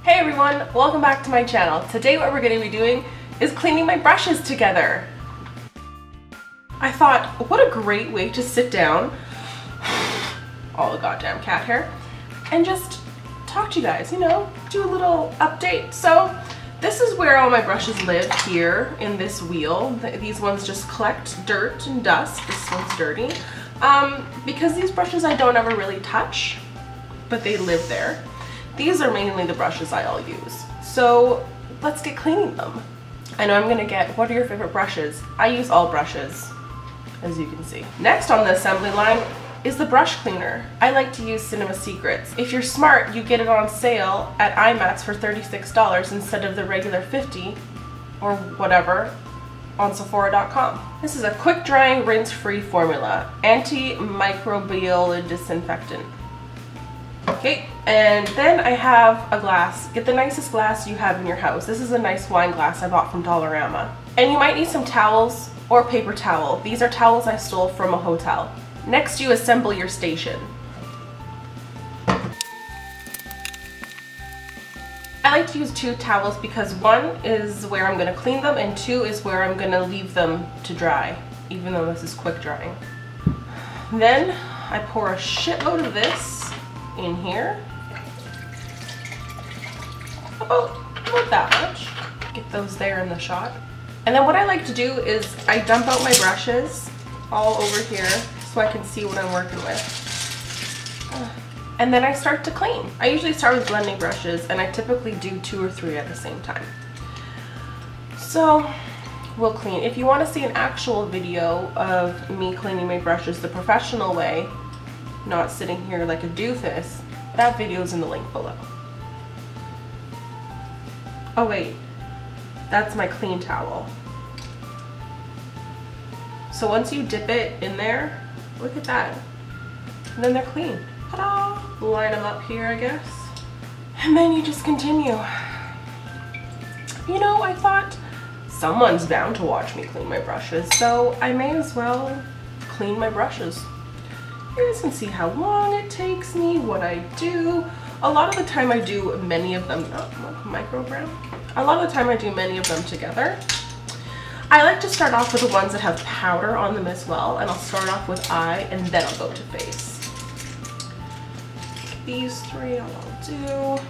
Hey everyone, welcome back to my channel. Today what we're going to be doing is cleaning my brushes together. I thought, what a great way to sit down, all the goddamn cat hair, and just talk to you guys, you know, do a little update. So this is where all my brushes live, here in this wheel. These ones just collect dirt and dust. This one's dirty. Because these brushes I don't ever really touch, but they live there. These are mainly the brushes I'll use. So let's get cleaning them. I know I'm gonna get, what are your favorite brushes? I use all brushes, as you can see. Next on the assembly line is the brush cleaner. I like to use Cinema Secrets. If you're smart, you get it on sale at IMATS for $36 instead of the regular $50 or whatever on Sephora.com. This is a quick drying, rinse-free formula, antimicrobial disinfectant. Okay, and then I have a glass. Get the nicest glass you have in your house. This is a nice wine glass I bought from Dollarama. And you might need some towels or paper towel. These are towels I stole from a hotel. Next, you assemble your station. I like to use two towels because one is where I'm going to clean them and two is where I'm going to leave them to dry, even though this is quick drying. Then I pour a shitload of this in here. About that much. Get those there in the shot. And then what I like to do is I dump out my brushes all over here so I can see what I'm working with. And then I start to clean. I usually start with blending brushes and I typically do 2 or 3 at the same time. So we'll clean. If you want to see an actual video of me cleaning my brushes the professional way, not sitting here like a doofus, that video is in the link below. Oh wait, that's my clean towel. So once you dip it in there, look at that, and then they're clean. Ta-da! Line them up here, I guess. And then you just continue. You know, I thought someone's bound to watch me clean my brushes, so I may as well clean my brushes. You guys can see how long it takes me, what I do. A lot of the time I do many of them, microgram. A lot of the time I do many of them together. I like to start off with the ones that have powder on them as well, and I'll start off with eye and then I'll go to face. These 3 I'll do.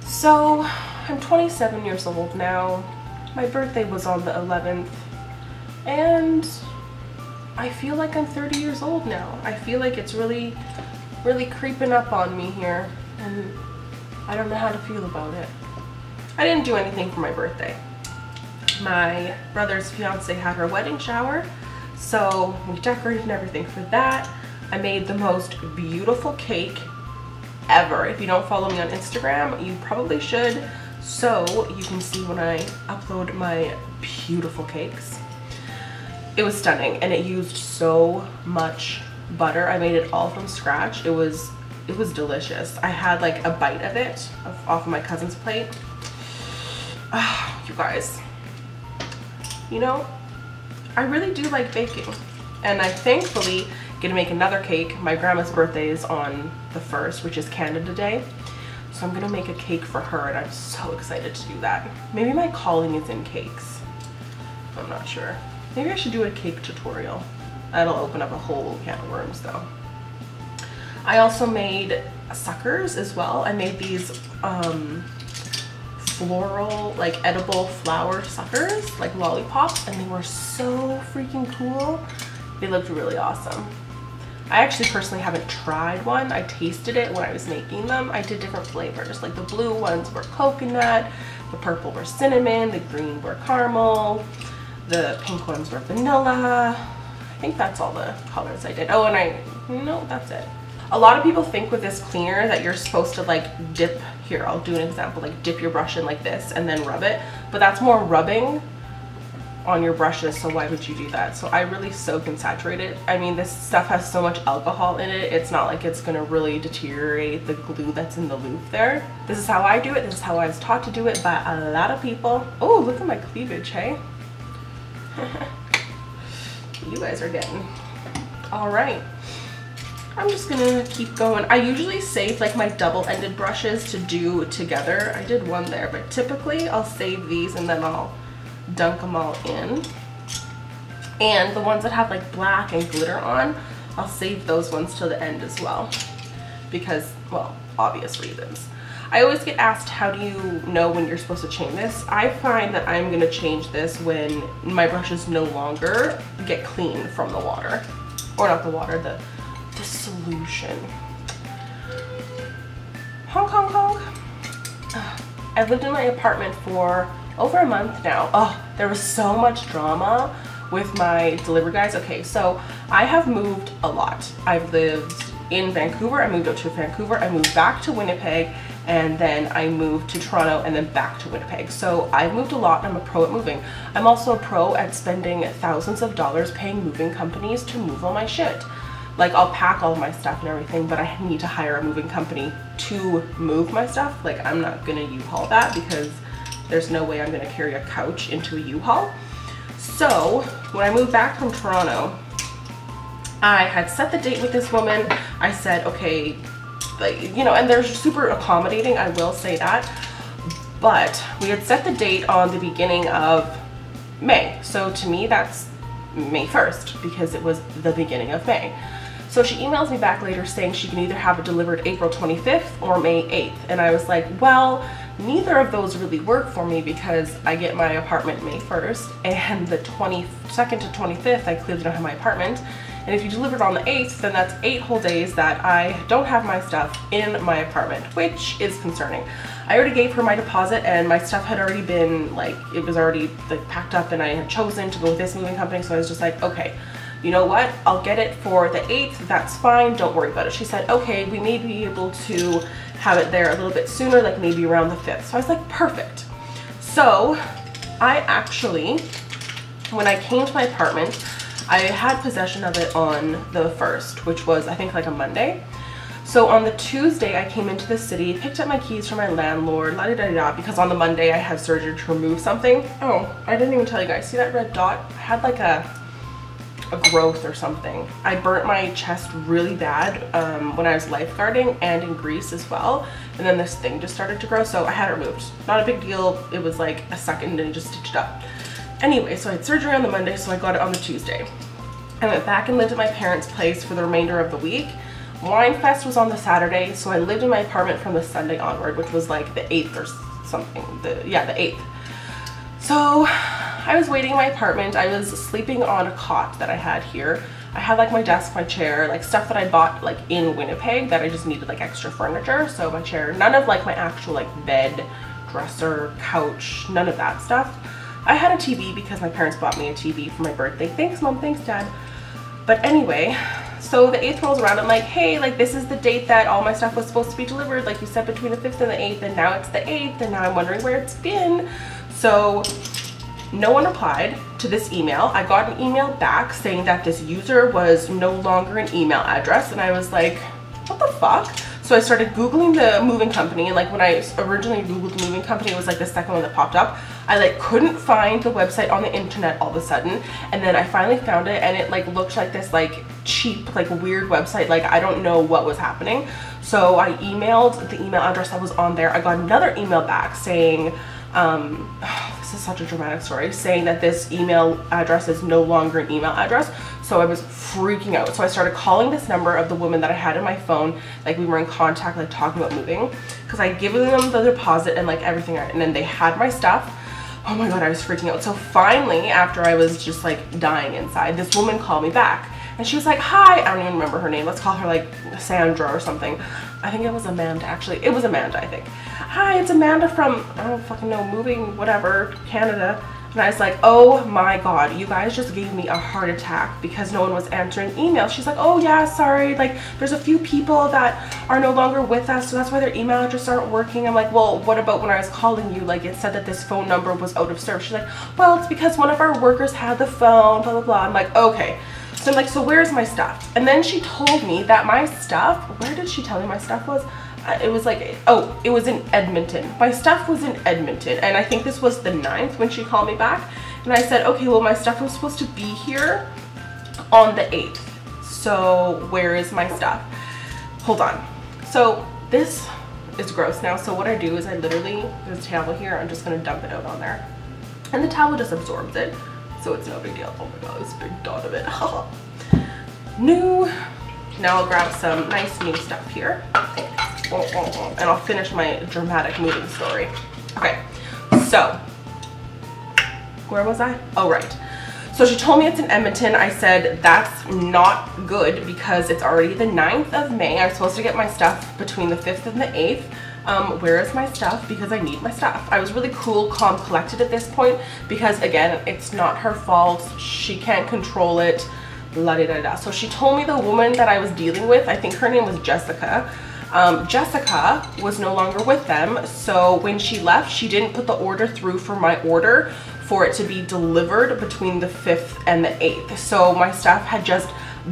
So I'm 27 years old now. My birthday was on the 11th and I feel like I'm 30 years old now. I feel like it's really creeping up on me here and I don't know how to feel about it. I didn't do anything for my birthday. My brother's fiance had her wedding shower, so we decorated and everything for that. I made the most beautiful cake ever. If you don't follow me on Instagram, you probably should, so you can see when I upload my beautiful cakes. It was stunning and it used so much butter. I made it all from scratch. It was delicious. I had like a bite of it off of my cousin's plate. Oh, you guys, you know, I really do like baking, and I thankfully get to make another cake. My grandma's birthday is on the 1st, which is Canada Day, so I'm gonna make a cake for her and I'm so excited to do that. Maybe my calling is in cakes, I'm not sure. Maybe I should do a cake tutorial. That'll open up a whole can of worms though. I also made suckers as well. I made these floral, like edible flower suckers, like lollipops, and they were so freaking cool. They looked really awesome. I actually personally haven't tried one. I tasted it when I was making them. I did different flavors, like the blue ones were coconut, the purple were cinnamon, the green were caramel, the pink ones were vanilla. I think that's all the colors I did. Oh, and no, that's it. A lot of people think with this cleaner that you're supposed to like dip, here I'll do an example, like dip your brush in like this and then rub it, but that's more rubbing on your brushes, so why would you do that? So I really soak and saturate it. I mean, this stuff has so much alcohol in it, it's not like it's gonna really deteriorate the glue that's in the loop there. This is how I do it, this is how I was taught to do it by a lot of people. Oh, look at my cleavage, hey? You guys are getting all right. I'm just gonna keep going. I usually save like my double-ended brushes to do together. I did one there, but typically I'll save these and then I'll dunk them all in. And the ones that have like black and glitter on, I'll save those ones till the end as well. Because, well, obvious reasons. I always get asked, how do you know when you're supposed to change this? I find that I'm gonna change this when my brushes no longer get clean from the water. Or not the water, the solution. Honk, honk, honk. I've lived in my apartment for over a month now. Oh, there was so much drama with my delivery guys. Okay, so I have moved a lot. I've lived in Vancouver, I moved out to Vancouver, I moved back to Winnipeg, and then I moved to Toronto and then back to Winnipeg. So I've moved a lot and I'm a pro at moving. I'm also a pro at spending thousands of dollars paying moving companies to move all my shit. Like, I'll pack all my stuff and everything, but I need to hire a moving company to move my stuff. Like, I'm not gonna U-Haul that because there's no way I'm gonna carry a couch into a U-Haul. So when I moved back from Toronto, I had set the date with this woman. I said, okay, like, you know, and they're super accommodating, I will say that. But we had set the date on the beginning of May. So to me, that's May 1st because it was the beginning of May. So she emails me back later saying she can either have it delivered April 25th or May 8th. And I was like, well, neither of those really work for me because I get my apartment May 1st and the 22nd to 25th I clearly don't have my apartment. And if you deliver it on the 8th, then that's 8 whole days that I don't have my stuff in my apartment, which is concerning. I already gave her my deposit and my stuff had already been, like, it was already like packed up and I had chosen to go with this moving company. So I was just like, okay, you know what? I'll get it for the 8th. That's fine. Don't worry about it. She said, okay, we may be able to have it there a little bit sooner, like maybe around the 5th. So I was like, perfect. So I actually, when I came to my apartment, I had possession of it on the 1st, which was, I think, like a Monday. So on the Tuesday, I came into the city, picked up my keys from my landlord, la-di-da-di-da, because on the Monday I had surgery to remove something. Oh, I didn't even tell you guys. See that red dot? I had like a growth or something. I burnt my chest really bad when I was lifeguarding and in Greece as well. And then this thing just started to grow, so I had it removed. Not a big deal. It was like a second and just stitched up. Anyway, so I had surgery on the Monday, so I got it on the Tuesday. I went back and lived at my parents' place for the remainder of the week. Wine Fest was on the Saturday, so I lived in my apartment from the Sunday onward, which was like the 8th or something. The 8th. So I was waiting in my apartment. I was sleeping on a cot that I had here. I had like my desk, my chair, like stuff that I bought like in Winnipeg that I just needed like extra furniture. So my chair, none of like my actual like bed, dresser, couch, none of that stuff. I had a TV because my parents bought me a TV for my birthday. Thanks, Mom. Thanks, Dad. But anyway, so the 8th rolls around. I'm like, hey, like this is the date that all my stuff was supposed to be delivered. Like you said, between the 5th and the 8th, and now it's the 8th, and now I'm wondering where it's been. So no one replied to this email. I got an email back saying that this user was no longer an email address, and I was like, what the fuck? So I started Googling the moving company, and like when I originally Googled the moving company, it was like the second one that popped up. I like couldn't find the website on the internet all of a sudden, and then I finally found it, and it like looked like this like cheap, like weird website. Like I don't know what was happening. So I emailed the email address that was on there. I got another email back saying, this is such a dramatic story, saying that this email address is no longer an email address. So I was freaking out. So I started calling this number of the woman that I had in my phone, like we were in contact, like talking about moving, because I'd given them the deposit and like everything, and then they had my stuff. Oh my god, I was freaking out. So finally, after I was just like dying inside, this woman called me back, and she was like, hi, I don't even remember her name, let's call her like Sandra or something. I think it was Amanda, actually. It was Amanda, I think. Hi, it's Amanda from, I don't fucking know, moving, whatever, Canada. And I was like, oh my god, you guys just gave me a heart attack because no one was answering emails. She's like, oh yeah, sorry, like there's a few people that are no longer with us, so that's why their email addresses aren't working. I'm like, well, what about when I was calling you, like it said that this phone number was out of service? She's like, well, it's because one of our workers had the phone, blah blah blah. I'm like, okay. So I'm like, so where's my stuff? And then she told me that my stuff, where did she tell me my stuff was? It was like, oh, it was in Edmonton. My stuff was in Edmonton, and I think this was the 9th when she called me back. And I said, okay, well, my stuff was supposed to be here on the 8th. So where is my stuff? Hold on. So this is gross now. So what I do is I literally, there's a towel here, I'm just gonna dump it out on there. And the towel just absorbs it. So it's no big deal. Oh my God, this big dot of it. New. Now I'll grab some nice new stuff here. And I'll finish my dramatic moving story. Okay, so where was I? Oh, right. So she told me it's in Edmonton. I said that's not good because it's already the 9th of May. I'm supposed to get my stuff between the 5th and the 8th. Where is my stuff? Because I need my stuff. I was really cool, calm, collected at this point because again, it's not her fault. She can't control it. La da da da. So she told me the woman that I was dealing with, I think her name was Jessica. Jessica was no longer with them. So when she left, she didn't put the order through for my order for it to be delivered between the 5th and the 8th. So my stuff had just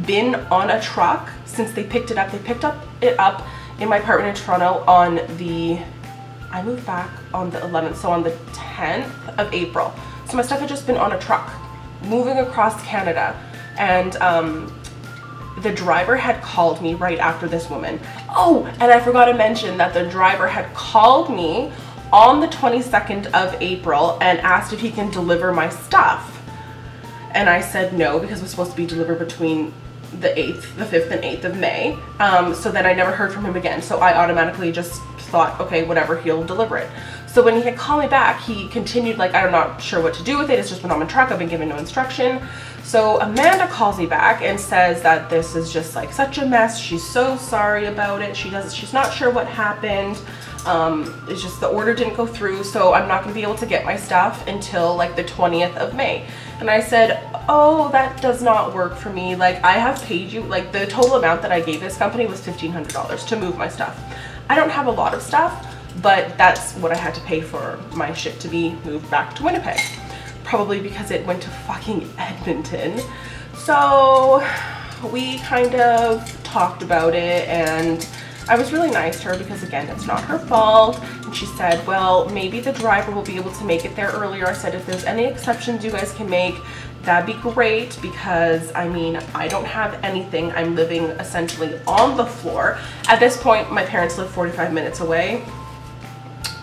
been on a truck since they picked it up. They picked it up in my apartment in Toronto on the, I moved back on the 11th, so on the 10th of April. So my stuff had just been on a truck moving across Canada. And the driver had called me right after this woman. Oh, and I forgot to mention that the driver had called me on the 22nd of April and asked if he can deliver my stuff. And I said no, because it was supposed to be delivered between the 5th and 8th of May. So then I never heard from him again. So I automatically just thought, okay, whatever, he'll deliver it. So when he had called me back, he continued like, I'm not sure what to do with it. It's just been on my truck. I've been given no instruction. So Amanda calls me back and says that this is just like such a mess. She's so sorry about it. She's not sure what happened. It's just the order didn't go through, so I'm not gonna be able to get my stuff until like the 20th of May. And I said, oh, that does not work for me. Like, I have paid you, like the total amount that I gave this company was $1,500 to move my stuff. I don't have a lot of stuff, but that's what I had to pay for my shit to be moved back to Winnipeg. Probably because it went to fucking Edmonton. So we kind of talked about it, and I was really nice to her because again, it's not her fault. And she said, well, maybe the driver will be able to make it there earlier. I said, if there's any exceptions you guys can make, that'd be great, because I mean, I don't have anything. I'm living essentially on the floor. At this point, my parents live 45 minutes away.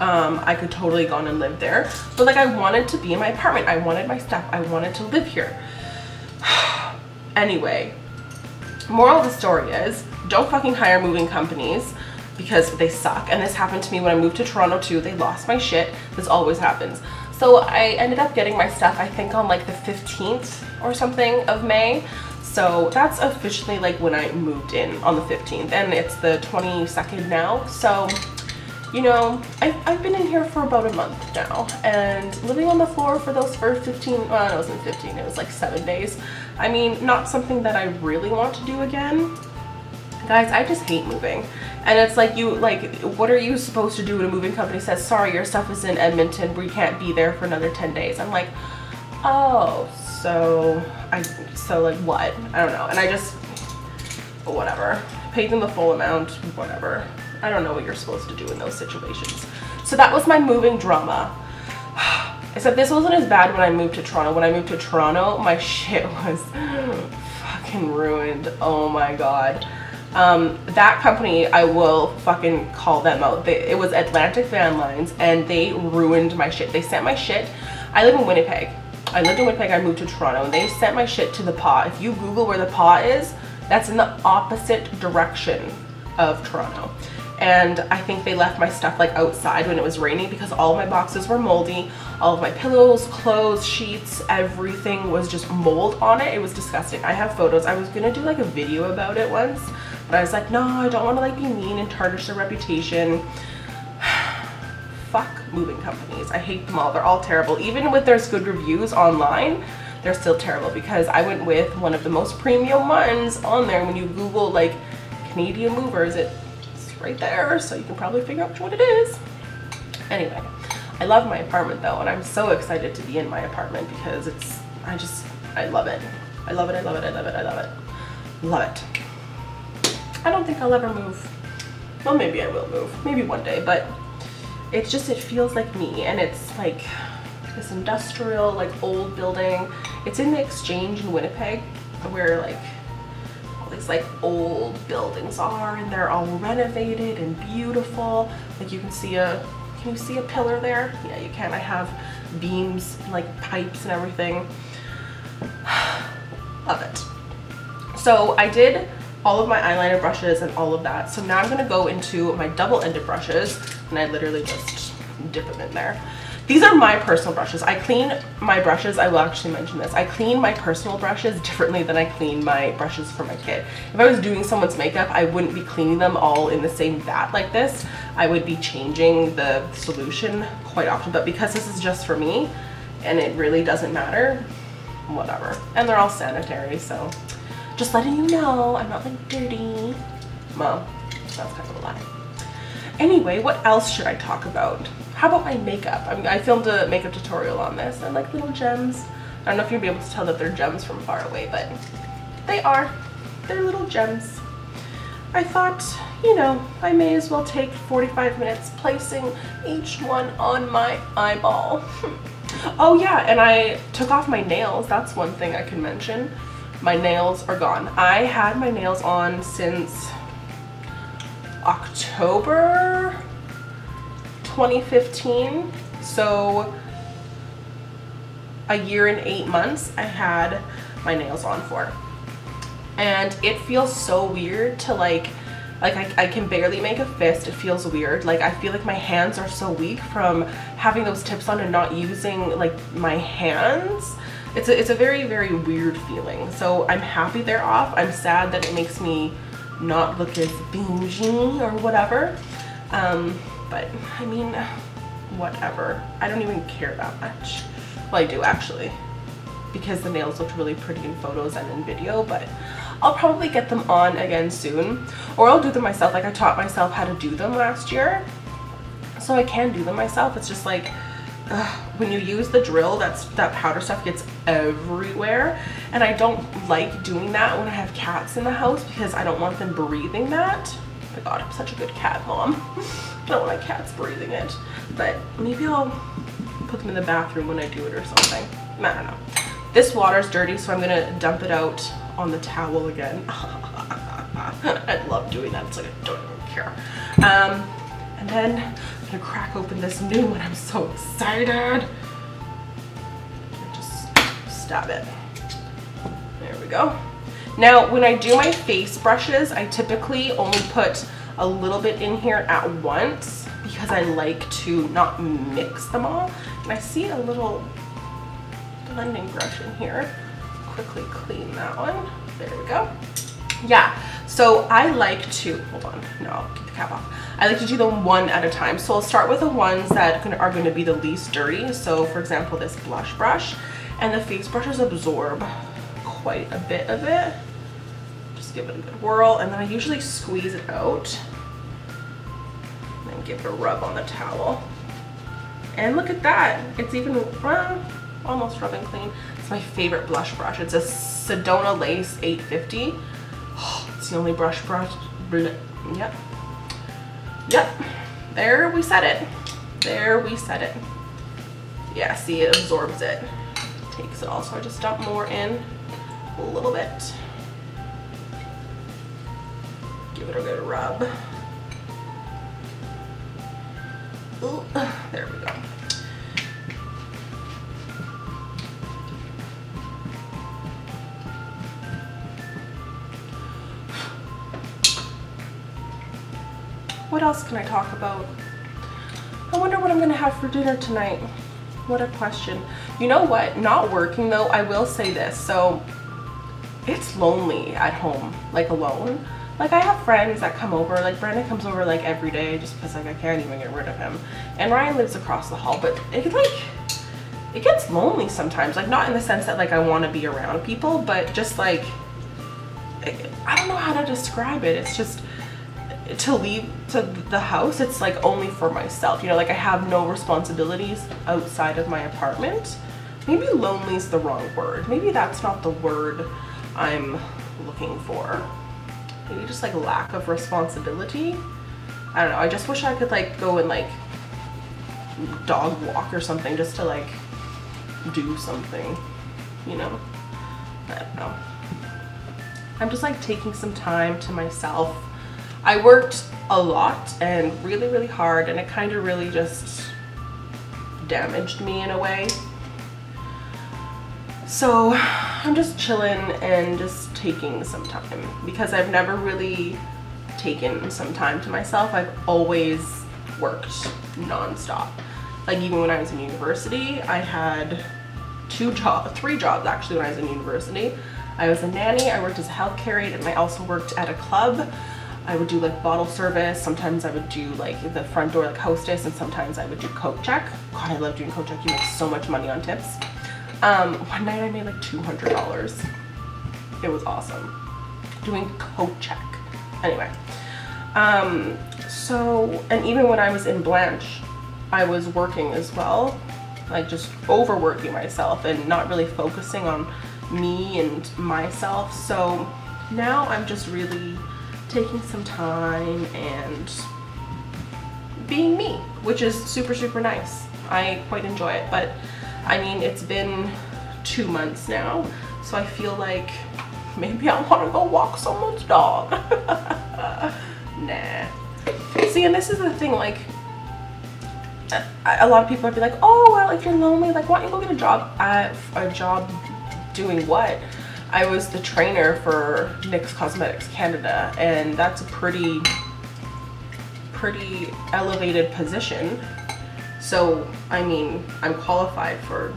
I could totally go on and live there. But like, I wanted to be in my apartment. I wanted my stuff. I wanted to live here. Anyway, moral of the story is, don't fucking hire moving companies because they suck. And this happened to me when I moved to Toronto too. They lost my shit. This always happens. So I ended up getting my stuff, I think on like the 15th or something of May. So that's officially like when I moved in on the 15th, and it's the 22nd now. So, you know, I've been in here for about a month now, and living on the floor for those first 15, well, it wasn't 15, it was like 7 days. I mean, not something that I really want to do again. Guys, I just hate moving. And it's like, what are you supposed to do when a moving company says, sorry, your stuff is in Edmonton, we can't be there for another 10 days. I'm like, oh, so like what? I don't know. And I just, whatever. Paid them the full amount, whatever. I don't know what you're supposed to do in those situations. So that was my moving drama. Except this wasn't as bad when I moved to Toronto. When I moved to Toronto, my shit was fucking ruined. Oh my God. That company, I will fucking call them out. It was Atlantic Van Lines, and they ruined my shit. They sent my shit. I live in Winnipeg. I lived in Winnipeg, I moved to Toronto, and they sent my shit to the Pas. If you Google where the Pas is, that's in the opposite direction of Toronto. And I think they left my stuff like outside when it was raining because all of my boxes were moldy. All of my pillows, clothes, sheets, everything was just mold on it. It was disgusting. I have photos. I was gonna do like a video about it once, but I was like, no, I don't want to like be mean and tarnish their reputation. Fuck moving companies. I hate them all. They're all terrible. Even with there's good reviews online, they're still terrible, because I went with one of the most premium ones on there. When you Google like Canadian movers, it's right there, so you can probably figure out which one it is. Anyway, I love my apartment though, and I'm so excited to be in my apartment because I love it. I love it, I love it, I love it, I love it. Love it. I don't think I'll ever move. Well, maybe I will move, maybe one day, but it's just, it feels like me, and it's like this industrial, like old building. It's in the Exchange in Winnipeg, where like all these these like old buildings are, and they're all renovated and beautiful. Like you can see can you see a pillar there? Yeah, you can. I have beams, like pipes and everything. Love it. So I did all of my eyeliner brushes and all of that. So now I'm gonna go into my double-ended brushes, and I literally just dip them in there. These are my personal brushes. I clean my brushes, I will actually mention this, I clean my personal brushes differently than I clean my brushes for my kid. If I was doing someone's makeup, I wouldn't be cleaning them all in the same vat like this. I would be changing the solution quite often, but because this is just for me, and it really doesn't matter, whatever. And they're all sanitary, so just letting you know, I'm not like dirty. Well, that's kind of a lie. Anyway, what else should I talk about? How about my makeup? I mean, I filmed a makeup tutorial on this, and like little gems. I don't know if you'll be able to tell that they're gems from far away, but they are. They're little gems. I thought, you know, I may as well take 45 minutes placing each one on my eyeball. Oh yeah, and I took off my nails. That's one thing I can mention. My nails are gone. I had my nails on since October 2015, so a year and 8 months I had my nails on for, and it feels so weird to like I can barely make a fist. It feels weird. Like I feel like my hands are so weak from having those tips on and not using like my hands. It's a very, very weird feeling. So I'm happy they're off. I'm sad that it makes me not look as bougie or whatever. But I mean, whatever. I don't even care that much. Well, I do actually, because the nails looked really pretty in photos and in video, but I'll probably get them on again soon, or I'll do them myself. Like I taught myself how to do them last year, so I can do them myself. It's just like, when you use the drill, that powder stuff gets everywhere, and I don't like doing that when I have cats in the house because I don't want them breathing that. Oh my god, I'm such a good cat mom. I don't want my cats breathing it, but maybe I'll put them in the bathroom when I do it or something. I don't know. This water's dirty, so I'm gonna dump it out on the towel again. I love doing that. It's like I don't even care. And then I'm gonna crack open this new one. I'm so excited. Just stab it. There we go. Now, when I do my face brushes, I typically only put a little bit in here at once because I like to not mix them all. And I see a little blending brush in here. Quickly clean that one. There we go. Yeah, so I like to, hold on, no, I'll keep the cap off. I like to do them one at a time. So I'll start with the ones that are going to be the least dirty. So for example, this blush brush, and the face brushes absorb quite a bit of it. Just give it a good whirl, and then I usually squeeze it out and then give it a rub on the towel. And look at that, it's even almost rubbing clean. It's my favorite blush brush. It's a Sedona Lace 850. Oh, it's the only yep, there we said it. There we said it. Yeah, see, it absorbs it, takes it all. So I just dump more in a little bit, give it a good rub. Ooh, there we go. What else can I talk about? I wonder what I'm gonna have for dinner tonight. What a question. You know what? Not working though, I will say this. So it's lonely at home, like alone. Like I have friends that come over, like Brandon comes over like every day just because like I can't even get rid of him. And Ryan lives across the hall, but it gets lonely sometimes. Like not in the sense that like I want to be around people, but just like, I don't know how to describe it. It's just, to leave to the house, it's like only for myself, you know, like I have no responsibilities outside of my apartment. Maybe lonely is the wrong word. Maybe that's not the word I'm looking for. Maybe just like lack of responsibility. I don't know. I just wish I could like go and like dog walk or something just to like do something, you know. I don't know. I'm just like taking some time to myself. I worked a lot and really hard, and it kind of really just damaged me in a way. So I'm just chilling and just taking some time, because I've never really taken some time to myself. I've always worked non-stop. Like even when I was in university, I had three jobs actually when I was in university. I was a nanny, I worked as a healthcare aide, and I also worked at a club. I would do like bottle service, sometimes I would do like the front door like hostess, and sometimes I would do coat check. God, I love doing coat check. You make so much money on tips. One night I made like $200. It was awesome. Doing coat check. Anyway, so, and even when I was in Blanche, I was working as well, like just overworking myself and not really focusing on me and myself. So now I'm just really taking some time and being me, which is super nice. I quite enjoy it, but I mean, it's been 2 months now, so I feel like maybe I want to go walk someone's dog. Nah. See, and this is the thing, like, a lot of people would be like, oh, well, if you're lonely, like, why don't you go get a job? A job doing what? I was the trainer for NYX Cosmetics Canada, and that's a pretty elevated position. So, I mean, I'm qualified for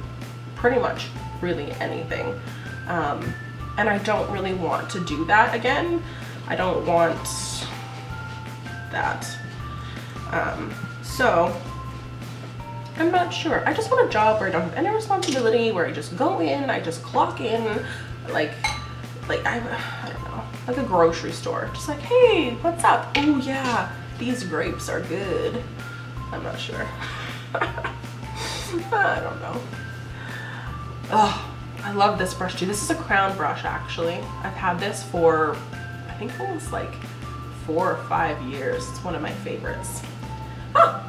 pretty much really anything. And I don't really want to do that again. I don't want that. So, I'm not sure. I just want a job where I don't have any responsibility, where I just go in, I just clock in, like I don't know, like a grocery store. Just like, hey, what's up? Oh yeah, these grapes are good. I'm not sure. I don't know. Oh, I love this brush too. This is a crown brush actually. I've had this for, I think almost like 4 or 5 years. It's one of my favorites. Ah!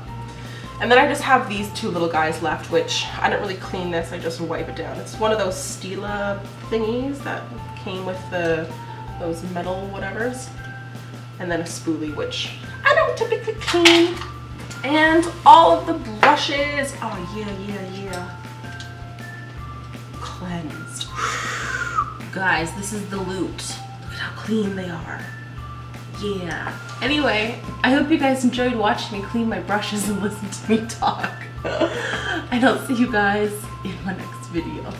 And then I just have these two little guys left, which I don't really clean this, I just wipe it down. It's one of those Stila thingies that came with those metal whatevers. And then a spoolie, which I don't typically clean. And all of the brushes, oh yeah. Cleansed. Guys, this is the loot. Look at how clean they are. Yeah. Anyway, I hope you guys enjoyed watching me clean my brushes and listen to me talk. And I'll see you guys in my next video.